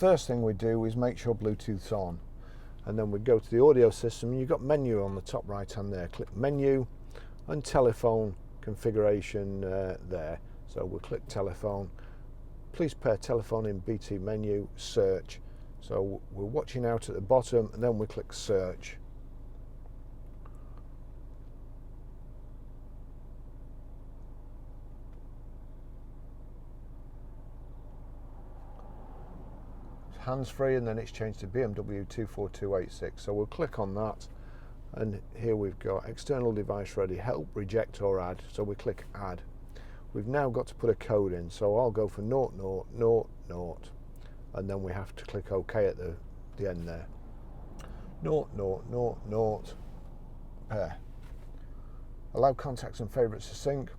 First thing we do is make sure Bluetooth's on, and then we go to the audio system. You've got menu on the top right hand there. Click menu and telephone configuration there. So we'll click telephone. Please pair telephone in BT menu, search. So we're watching out at the bottom, and then we click search. Hands-free, and then it's changed to BMW 24286. So we'll click on that, and here we've got external device ready, help, reject or add. So we click add. We've now got to put a code in, so I'll go for 0000, and then we have to click OK at the end there. 0000 pair. Allow contacts and favourites to sync.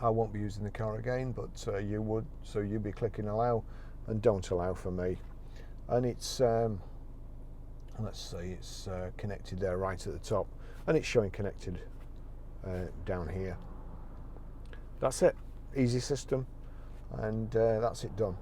I won't be using the car again, but you would, so you'll be clicking allow and don't allow for me. And it's let's see, it's connected there right at the top, and it's showing connected down here. That's it, easy system, and that's it done.